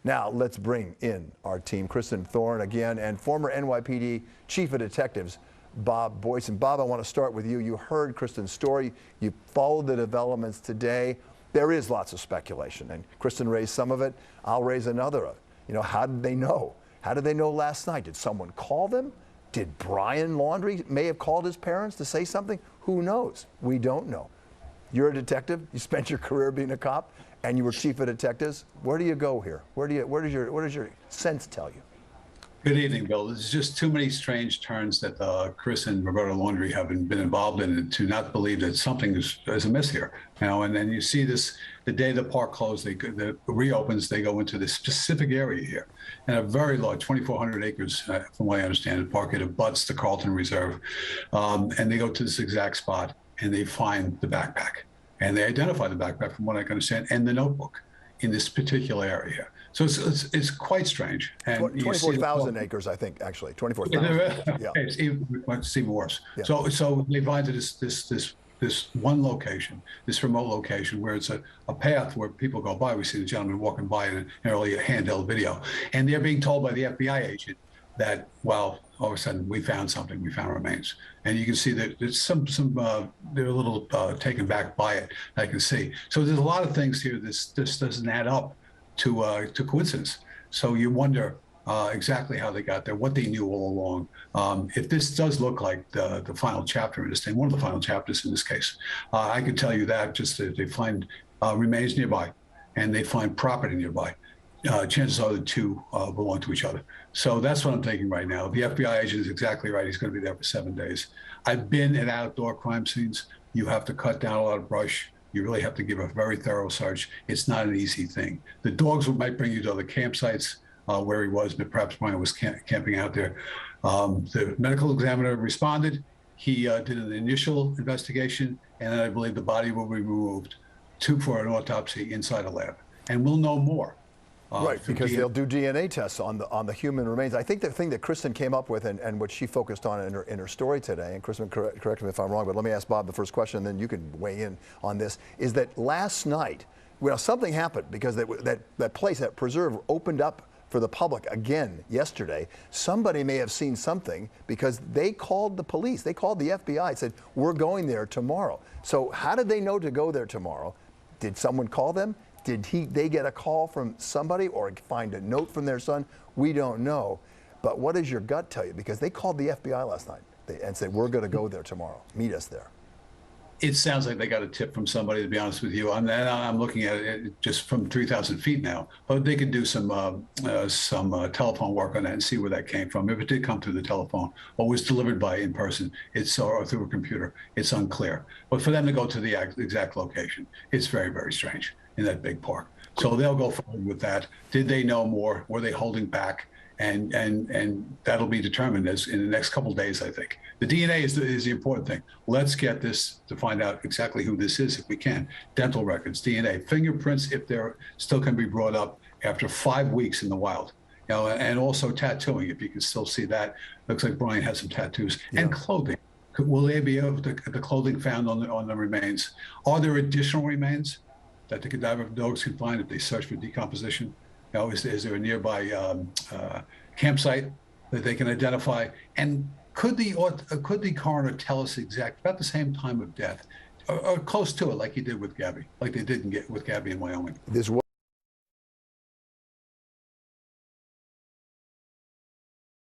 Now let's bring in our team, Kristen Thorne again, and former NYPD Chief of Detectives, Bob Boyce. And Bob, I want to start with you. You heard Kristen's story. You followed the developments today. There is lots of speculation, and Kristen raised some of it. I'll raise another. You know, how did they know? How did they know last night? Did someone call them? Did Brian Laundrie may have called his parents to say something? Who knows? We don't know. You're a detective. You spent your career being a cop, and you were chief of detectives. Where do you go here? What does your sense tell you? Good evening, Bill. There's just too many strange turns that Chris and Roberta Laundrie have been involved in to not believe that something is amiss here. You know, and then you see this, the day the park closed, the reopens, they go into this specific area here, and a very large, 2,400 acres, from what I understand, the park, it abuts the Carlton Reserve, and they go to this exact spot, and they find the backpack, and they identify the backpack, from what I can understand, and the notebook in this particular area. So it's quite strange. And 24,000 acres, I think, actually. 24,000. Yeah. It's even worse. Yeah. So they find this one location, this remote location, where it's a path where people go by. We see the gentleman walking by in an early handheld video, and they're being told by the FBI agent that, well, all of a sudden we found something, we found remains. And you can see that there's they're a little taken back by it, I can see. So there's a lot of things here. This doesn't add up to coincidence. So you wonder exactly how they got there, what they knew all along. If this does look like the final chapter in this thing, one of the final chapters in this case, I can tell you that just that they find remains nearby and they find property nearby. Chances are the two belong to each other. So that's what I'm thinking right now. The FBI agent is exactly right. He's going to be there for 7 days. I've been at outdoor crime scenes. You have to cut down a lot of brush. You really have to give a very thorough search. It's not an easy thing. The dogs might bring you to other campsites where he was, but perhaps Brian was camping out there. The medical examiner responded. He did an initial investigation, and I believe the body will be removed for an autopsy inside a lab. And we'll know more. Right, because they'll do DNA tests on the human remains. I think the thing that Kristen came up with and what she focused on in her story today, and Kristen, correct me if I'm wrong, but let me ask Bob the first question, and then you can weigh in on this, is that last night, well, something happened because that place, that preserve, opened up for the public again yesterday. Somebody may have seen something because they called the police. They called the FBI and said, we're going there tomorrow. So how did they know to go there tomorrow? Did someone call them? Did they get a call from somebody or find a note from their son? We don't know. But what does your gut tell you? Because they called the FBI last night and said, we're going to go there tomorrow. Meet us there. It sounds like they got a tip from somebody, to be honest with you. I'm looking at it just from 3,000 feet now. But they could do some telephone work on that and see where that came from. If it did come through the telephone or was delivered by in person, or through a computer, it's unclear. But for them to go to the exact location, it's very, very strange in that big park. So they'll go forward with that. Did they know more? Were they holding back? And that'll be determined in the next couple of days, I think. The DNA is the important thing. Let's get this to find out exactly who this is if we can. Dental records, DNA, fingerprints, if they're still can be brought up after 5 weeks in the wild. You know, and also tattooing, if you can still see that. Looks like Brian has some tattoos. Yeah. And clothing. Will they be able to, the clothing found on the remains? Are there additional remains that the cadaver dogs can find if they search for decomposition? You know, is there a nearby campsite that they can identify? And could the coroner tell us about the same time of death, or close to it, like he did with Gabby, like they did with Gabby in Wyoming?